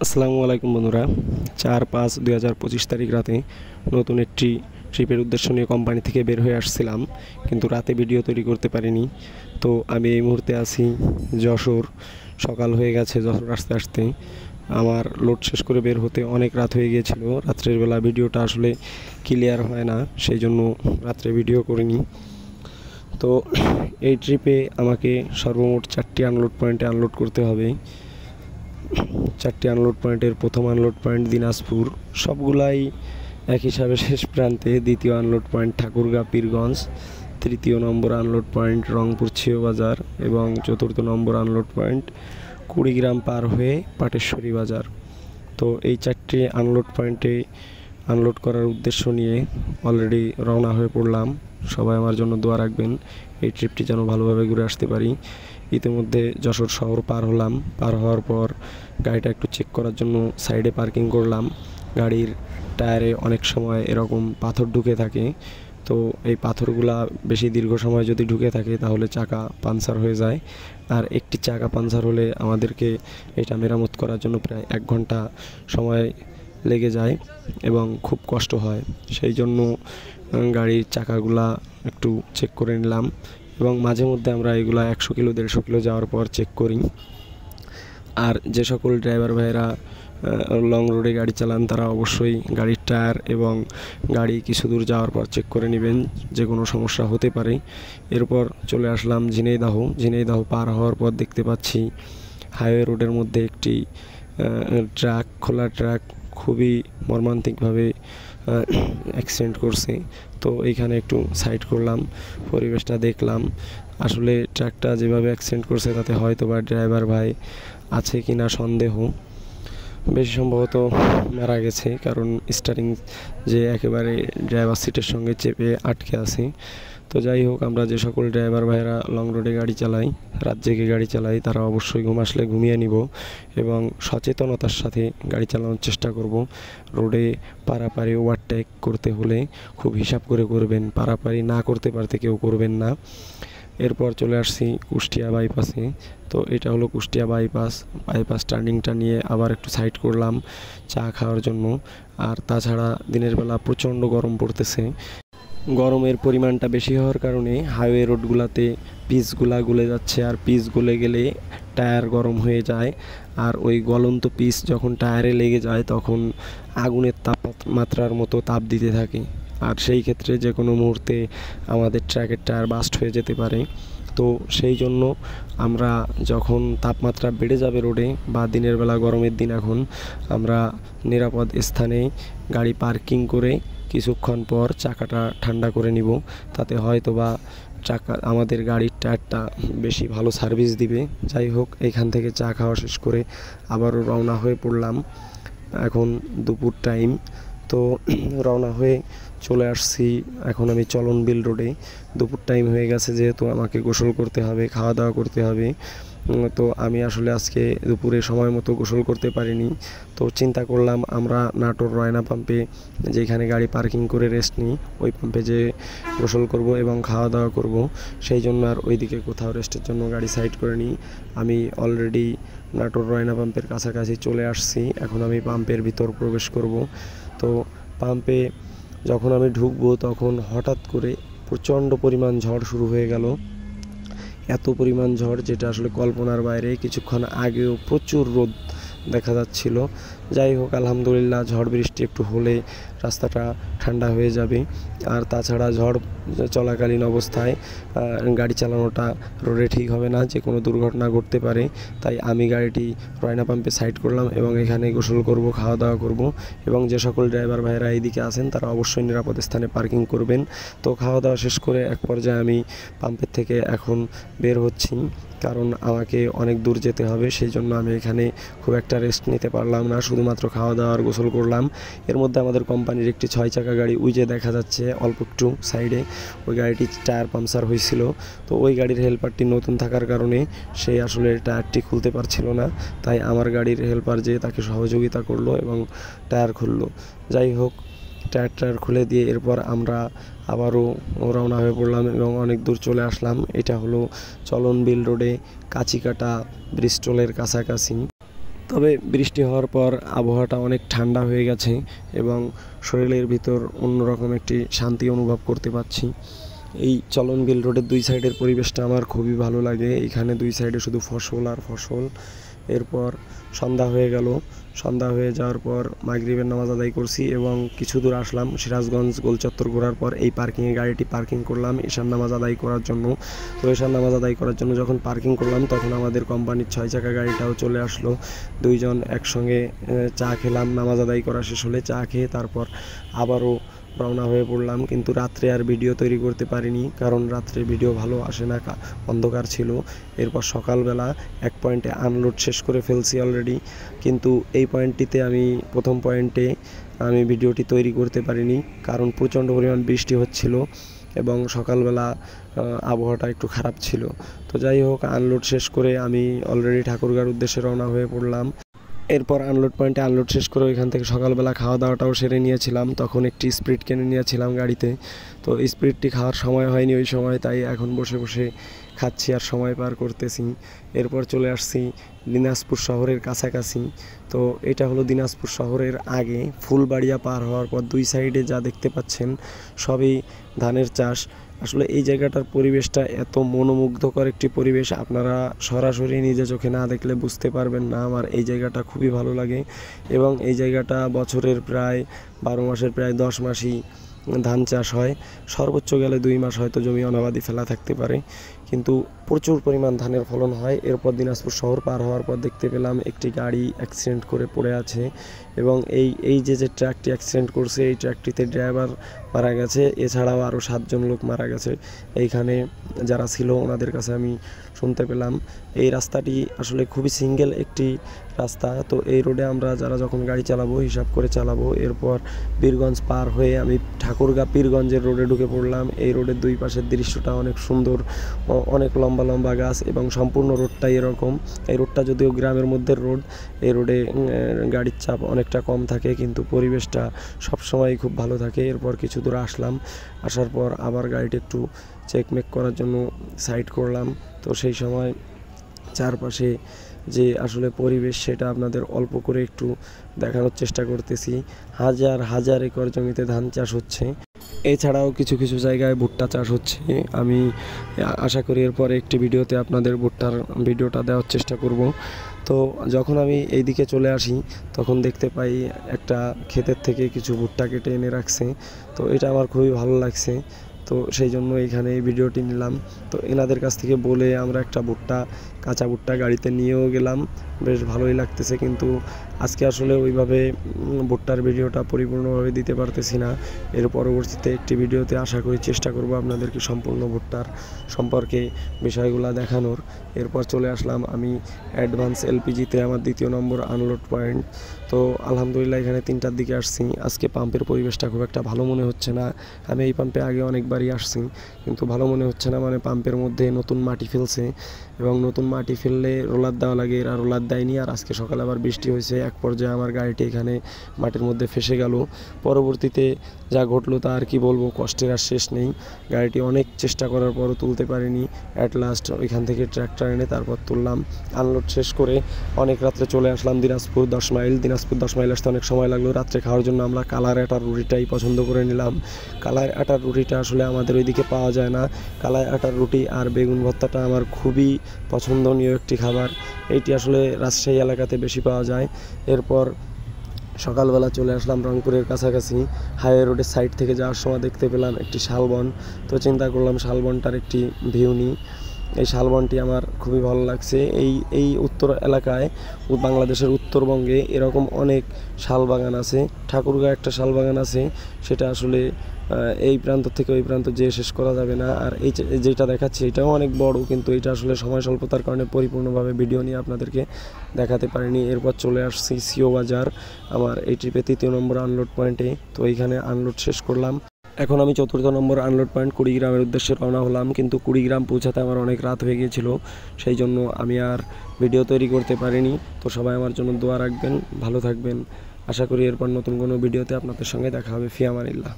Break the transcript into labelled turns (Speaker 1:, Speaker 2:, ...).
Speaker 1: আসসালামু আলাইকুম বন্ধুরা। 4/5/2025 তারিখ রাতে নতুন একটি ট্রিপের উদ্দেশ্য নিয়ে কোম্পানি থেকে বের হয়ে আসছিলাম, কিন্তু রাতে ভিডিও তৈরি করতে পারিনি। তো আমি এই মুহূর্তে আছি যশোর। সকাল হয়ে গেছে যশোর আসতে আসতে। আমার লোড শেষ করে বের হতে অনেক রাত হয়ে গিয়েছিল। রাত্রের বেলা ভিডিওটা আসলে ক্লিয়ার হয় না, সেই জন্য রাত্রে ভিডিও করিনি। তো এই ট্রিপে আমাকে সর্বমোট 4টি আনলোড পয়েন্টে আনলোড করতে হবে। 4টি আনলোড পয়েন্টের প্রথম আনলোড পয়েন্ট দিনাজপুর, সবগুলাই এক হিসাবে শেষ প্রান্তে। দ্বিতীয় আনলোড পয়েন্ট ঠাকুরগাঁ পীরগঞ্জ, তৃতীয় নম্বর আনলোড পয়েন্ট রংপুর ছিওবাজার এবং চতুর্থ নম্বর আনলোড পয়েন্ট কুড়িগ্রাম পার হয়ে পাটেশ্বরী বাজার। তো এই 4টি আনলোড পয়েন্টে আনলোড করার উদ্দেশ্য নিয়ে অলরেডি রওনা হয়ে পড়লাম। সবাই আমার জন্য দোয়া রাখবেন, এই ট্রিপটি যেন ভালোভাবে ঘুরে আসতে পারি। ইতিমধ্যে যশোর শহর পার হলাম। পার হওয়ার পর গাড়িটা একটু চেক করার জন্য সাইডে পার্কিং করলাম। গাড়ির টায়ারে অনেক সময় এরকম পাথর ঢুকে থাকে। তো এই পাথরগুলা বেশি দীর্ঘ সময় যদি ঢুকে থাকে তাহলে চাকা পাঞ্চার হয়ে যায়। আর একটি চাকা পাঞ্চার হলে আমাদেরকে এটা মেরামত করার জন্য প্রায় 1 ঘন্টা সময় লেগে যায় এবং খুব কষ্ট হয়। সেই জন্য গাড়ির চাকাগুলা একটু চেক করে নিলাম এবং মাঝে মধ্যে আমরা এগুলা 100 কিলো 150 কিলো যাওয়ার পর চেক করি। আর যে সকল ড্রাইভার ভাইয়েরা লং রোডে গাড়ি চালান তারা অবশ্যই গাড়ির টায়ার এবং গাড়ি কিছু দূর যাওয়ার পর চেক করে নেবেন, যে কোনো সমস্যা হতে পারে। এরপর চলে আসলাম ঝিনাইদহ পার হওয়ার পর দেখতে পাচ্ছি হাইওয়ে রোডের মধ্যে একটি ট্রাক, খোলা ট্রাক খুবই মর্মান্তিকভাবে অ্যাক্সিডেন্ট করছে। তো এইখানে একটু সাইড করলাম, পরিবেশটা দেখলাম। আসলে ট্রাকটা যেভাবে অ্যাক্সিডেন্ট করছে তাতে হয়তো বা ড্রাইভার ভাই আছে কি না সন্দেহ। বেশি সম্ভবত মারা গেছে, কারণ স্টারিং যে একেবারে ড্রাইভার সিটের সঙ্গে চেপে আটকে আছে। তো যাই হোক, আমরা যে সকল ড্রাইভার ভাইয়েরা লং রোডে গাড়ি চালাই, রাত জেগে গাড়ি চালাই, তারা অবশ্যই ঘুম আসলে ঘুমিয়ে নিব এবং সচেতনতার সাথে গাড়ি চালানোর চেষ্টা করব। রোডে পারাপারি ওভারটেক করতে হলে খুব হিসাব করে করবেন, পারাপারি না করতে পারতে কেউ করবেন না। এরপর চলে আসছি কুষ্টিয়া বাইপাসে। তো এটা হলো কুষ্টিয়া বাইপাস টার্নিংটা নিয়ে আবার একটু সাইড করলাম চা খাওয়ার জন্য। আর তাছাড়া দিনের বেলা প্রচণ্ড গরম পড়তেছে। গরমের পরিমাণটা বেশি হওয়ার কারণে হাইওয়ে রোডগুলোতে পিচগুলা গলে যাচ্ছে, আর পিচ গলে গেলে টায়ার গরম হয়ে যায়। আর ওই গলন্ত পিচ যখন টায়ারে লেগে যায় তখন আগুনের তাপমাত্রার মতো তাপ দিতে থাকে, আর সেই ক্ষেত্রে যে কোনো মুহূর্তে আমাদের ট্রাকের টায়ার বাস্ট হয়ে যেতে পারে। তো সেই জন্য আমরা যখন তাপমাত্রা বেড়ে যাবে রোডে বা দিনের বেলা গরমের দিন, এখন আমরা নিরাপদ স্থানে গাড়ি পার্কিং করে কিছুক্ষণ পর চাকাটা ঠান্ডা করে নিব। তাতে হয়তো বা আমাদের গাড়ির টায়ারটা বেশি ভালো সার্ভিস দিবে। যাই হোক, এইখান থেকে চা খাওয়া শেষ করে আবারও রওনা হয়ে পড়লাম। এখন দুপুর টাইম। তো রওনা হয়ে চলে আসছি এখন আমি চলনবিল রোডে। দুপুর টাইম হয়ে গেছে, যেহেতু আমাকে গোসল করতে হবে, খাওয়া দাওয়া করতে হবে। তো আমি আসলে আজকে দুপুরে সময় মতো গোসল করতে পারিনি। তো চিন্তা করলাম আমরা নাটোর রয়না পাম্পে, যেখানে গাড়ি পার্কিং করে রেস্ট নিই, ওই পাম্পে যে গোসল করব এবং খাওয়া দাওয়া করব। সেই জন্য আর ওইদিকে কোথাও রেস্টের জন্য গাড়ি সাইড করে নিই। আমি অলরেডি নাটোর রয়না পাম্পের কাছাকাছি চলে আসছি। এখন আমি পাম্পের ভিতর প্রবেশ করব। তো পাম্পে যখন আমি ঢুকবো তখন হঠাৎ করে প্রচণ্ড পরিমাণ ঝড় শুরু হয়ে গেল। এত পরিমাণ ঝড় যেটা আসলে কল্পনার বাইরে। কিছুক্ষণ আগেও প্রচুর রোদ দেখা যাচ্ছিল। যাই হোক, আলহামদুলিল্লাহ ঝড় বৃষ্টি একটু হলে রাস্তাটা ঠান্ডা হয়ে যাবে। আর তাছাড়া ঝড় চলাকালীন অবস্থায় গাড়ি চালানোটা রোডে ঠিক হবে না, যে কোনো দুর্ঘটনা ঘটতে পারে। তাই আমি গাড়িটি রয়না পাম্পে সাইড করলাম এবং এখানে গোসল করব, খাওয়া দাওয়া করব। এবং যে সকল ড্রাইভার ভাইয়েরা এইদিকে আছেন তারা অবশ্যই নিরাপদ স্থানে পার্কিং করবেন। তো খাওয়া দাওয়া শেষ করে এক পর্যায়ে আমি পাম্পের থেকে এখন বের হচ্ছি, কারণ আমাকে অনেক দূর যেতে হবে। সেই জন্য আমি এখানে খুব একটা রেস্ট নিতে পারলাম না, শুধুমাত্র খাওয়া দাওয়ার গোসল করলাম। এর মধ্যে আমাদের কোম্পানির একটি 6 চাকা গাড়ি ওই যে দেখা যাচ্ছে অল্প একটু সাইডে, ওই গাড়িটি টায়ার পাংচার হয়েছিল। তো ওই গাড়ির হেল্পারটি নতুন থাকার কারণে সে আসলে টায়ারটি খুলতে পারছিল না। তাই আমার গাড়ির হেল্পার যে তাকে সহযোগিতা করলো এবং টায়ার খুললো। যাই হোক, টায়ার খুলে দিয়ে এরপর আমরা আবারও রওনা হয়ে পড়লাম এবং অনেক দূর চলে আসলাম। এটা হলো চলনবিল রোডে কাছিকাটা ব্রিস্টলের কাছাকাছি। তবে বৃষ্টি হওয়ার পর আবহাওয়াটা অনেক ঠান্ডা হয়ে গেছে এবং শরীরের ভিতর অন্যরকম একটি শান্তি অনুভব করতে পারছি। এই চলনবিল রোডের দুই সাইডের পরিবেশটা আমার খুবই ভালো লাগে। এখানে দুই সাইডে শুধু ফসল আর ফসল। এরপর সন্ধ্যা হয়ে গেল। সন্ধ্যা হয়ে যাওয়ার পর মাগরিবের নামাজ আদায় করছি এবং কিছু দূর আসলাম। সিরাজগঞ্জ গোলচত্বর ঘোরার পর এই পার্কিংয়ে গাড়িটি পার্কিং করলাম ঈশান নামাজ আদায় করার জন্য। তো ঈশান নামাজ আদায় করার জন্য যখন পার্কিং করলাম তখন আমাদের কোম্পানির 6 চাকা গাড়িটাও চলে আসলো। দুইজন একসঙ্গে চা খেলাম। নামাজ আদায় করা শেষ হলে চা খেয়ে তারপর আবারও রওনা হয়ে পড়লাম। কিন্তু রাত্রে আর ভিডিও তৈরি করতে পারিনি, কারণ রাত্রে ভিডিও ভালো আসে না, অন্ধকার ছিল। এরপর সকালবেলা এক পয়েন্টে আনলোড শেষ করে ফেলছি অলরেডি, কিন্তু এই পয়েন্টটিতে প্রথম পয়েন্টে আমি ভিডিওটি তৈরি করতে পারিনি, কারণ প্রচণ্ড পরিমাণ বৃষ্টি হচ্ছিল এবং সকালবেলা আবহাওয়াটা একটু খারাপ ছিল। তো যাই হোক, আনলোড শেষ করে আমি অলরেডি ঠাকুরগাঁর উদ্দেশ্যে রওনা হয়ে পড়লাম। এরপর আনলোড পয়েন্টে আনলোড শেষ করে ওইখান থেকে সকালবেলা খাওয়া দাওয়াটাও সেরে নিয়েছিলাম। তখন একটি স্প্রিট কিনে নিয়েছিলাম গাড়িতে। তো স্প্রিটটি খাওয়ার সময় হয়নি ওই সময়, তাই এখন বসে বসে খাচ্ছি আর সময় পার করতেছি। এরপর চলে আসছি দিনাজপুর শহরের কাছাকাছি। তো এটা হলো দিনাজপুর শহরের আগে, ফুলবাড়িয়া পার হওয়ার পর দুই সাইডে যা দেখতে পাচ্ছেন সবই ধানের চাষ। আসলে এই জায়গাটার পরিবেশটা এত মনোমুগ্ধকর একটি পরিবেশ, আপনারা সরাসরি নিজে চোখে না দেখলে বুঝতে পারবেন না। আমার এই জায়গাটা খুবই ভালো লাগে এবং এই জায়গাটা বছরের প্রায় 12 মাসের প্রায় 10 মাসই ধান চাষ হয়। সর্বোচ্চ গেলে 2 মাস হয়তো জমি অনাবাদি ফেলা থাকতে পারে, কিন্তু প্রচুর পরিমাণ ধানের ফলন হয়। এরপর দিনাজপুর শহর পার হওয়ার পর দেখতে পেলাম একটি গাড়ি অ্যাক্সিডেন্ট করে পড়ে আছে এবং এই যে ট্রাকটি অ্যাক্সিডেন্ট করছে এই ট্রাকটিতে ড্রাইভার মারা গেছে, এছাড়াও আরও 7 জন লোক মারা গেছে। এইখানে যারা ছিল ওনাদের কাছে আমি শুনতে পেলাম। এই রাস্তাটি আসলে খুবই সিঙ্গেল একটি রাস্তা। তো এই রোডে আমরা যারা যখন গাড়ি চালাবো হিসাব করে চালাবো। এরপর বীরগঞ্জ পার হয়ে আমি ঠাকুরগাঁ পীরগঞ্জের রোডে ঢুকে পড়লাম। এই রোডের দুই পাশের দৃশ্যটা অনেক সুন্দর, অনেক লম্বা লম্বা গাছ এবং সম্পূর্ণ রোডটাই এরকম। এই রোডটা যদিও গ্রামের মধ্যে রোড, এই রোডে গাড়ির চাপ অনেকটা কম থাকে, কিন্তু পরিবেশটা সবসময় খুব ভালো থাকে। এরপর কিছু দূর আসলাম, আসার পর আবার গাড়িটা একটু চেকমেক করার জন্য সাইড করলাম। তো সেই সময় চারপাশে যে আসলে পরিবেশ সেটা আপনাদের অল্প করে একটু দেখানোর চেষ্টা করতেছি। হাজার হাজার একর জমিতে ধান চাষ হচ্ছে, এছাড়াও কিছু কিছু জায়গায় ভুট্টা চাষ হচ্ছে। আমি আশা করি এরপরে একটি ভিডিওতে আপনাদের ভুট্টার ভিডিওটা দেওয়ার চেষ্টা করব। তো যখন আমি এই দিকে চলে আসি তখন দেখতে পাই একটা ক্ষেতের থেকে কিছু ভুট্টা কেটে এনে রাখছে। তো এটা আমার খুবই ভালো লাগছে, তো সেই জন্য এখানে এই ভিডিওটি নিলাম। তো এনাদের কাছ থেকে বলে আমরা একটা কাঁচা ভুট্টা গাড়িতে নিয়েও গেলাম, বেশ ভালোই লাগতেছে। কিন্তু আজকে আসলে ওইভাবে ভুট্টার ভিডিওটা পরিপূর্ণভাবে দিতে পারতেছি না। এর পরবর্তীতে একটি ভিডিওতে আশা করি চেষ্টা করব আপনাদেরকে সম্পূর্ণ ভুট্টার সম্পর্কে বিষয়গুলো দেখানোর। এরপর চলে আসলাম আমি অ্যাডভান্স এলপিজিতে, আমার 2 নম্বর আনলোড পয়েন্ট। তো আলহামদুলিল্লাহ এখানে 3টার দিকে আসছি। আজকে পাম্পের পরিবেশটা খুব একটা ভালো মনে হচ্ছে না। আমি এই পাম্পে আগে অনেকবারই আসছি, কিন্তু ভালো মনে হচ্ছে না। মানে পাম্পের মধ্যে নতুন মাটি ফেলছে এবং নতুন মাটি ফেললে রোলার দেওয়া লাগে, এরা রোলার দেয়নি। আর আজকে সকালে আবার বৃষ্টি হয়েছে, এক পর্যায়ে আমার গাড়িটি এখানে মাটির মধ্যে ফেসে গেল। পরবর্তীতে যা ঘটলো তা আর কি বলবো, কষ্টের আর শেষ নেই। গাড়িটি অনেক চেষ্টা করার পরও তুলতে পারিনি। অ্যাট লাস্ট ওইখান থেকে ট্র্যাক্টর এনে তারপর তুললাম। আনলোড শেষ করে অনেক রাত্রে চলে আসলাম দিনাজপুর 10 মাইল। দিনাজপুর 10 মাইল আসতে অনেক সময় লাগলো। রাত্রে খাওয়ার জন্য আমরা কালার আটার রুটিটাই পছন্দ করে নিলাম। কালার আটার রুটিটা আসলে আমাদের ওইদিকে পাওয়া যায় না। কালাই আটার রুটি আর বেগুন ভর্তাটা আমার খুবই পছন্দনীয় একটি খাবার। এইটি আসলে রাজশাহী এলাকাতে বেশি পাওয়া যায়। এরপর সকালবেলা চলে আসলাম রংপুরের কাছাকাছি। হাইওয়ে রোডের সাইড থেকে যাওয়ার সময় দেখতে পেলাম একটি শালবন। তো চিন্তা করলাম শালবনটার একটি ভিউ নিই। এই শালবনটি আমার খুবই ভালো লাগছে। এই উত্তর এলাকায়, বাংলাদেশের উত্তরবঙ্গে এরকম অনেক শাল বাগান আছে। ঠাকুরগাঁ একটা শাল বাগান আছে, সেটা আসলে এই প্রান্ত থেকে ওই প্রান্ত যেয়ে শেষ করা যাবে না। আর এই যেটা দেখাচ্ছি এটাও অনেক বড়, কিন্তু এটা আসলে সময় স্বল্পতার কারণে পরিপূর্ণভাবে ভিডিও নিয়ে আপনাদেরকে দেখাতে পারিনি। এরপর চলে আসছি সিও বাজার, আমার এই ট্রিপে 3 নম্বর আনলোড পয়েন্টে। তো এইখানে আনলোড শেষ করলাম। এখন আমি 4 নম্বর আনলোড পয়েন্ট কুড়িগ্রামের উদ্দেশ্যে রওনা হলাম, কিন্তু কুড়িগ্রাম পৌঁছাতে আমার অনেক রাত হয়ে গিয়েছিল, সেই জন্য আমি আর ভিডিও তৈরি করতে পারিনি। তো সবাই আমার জন্য দোয়া রাখবেন, ভালো থাকবেন। আশা করি এরপর নতুন কোনো ভিডিওতে আপনাদের সঙ্গে দেখা হবে। ফি আমানিল্লাহ।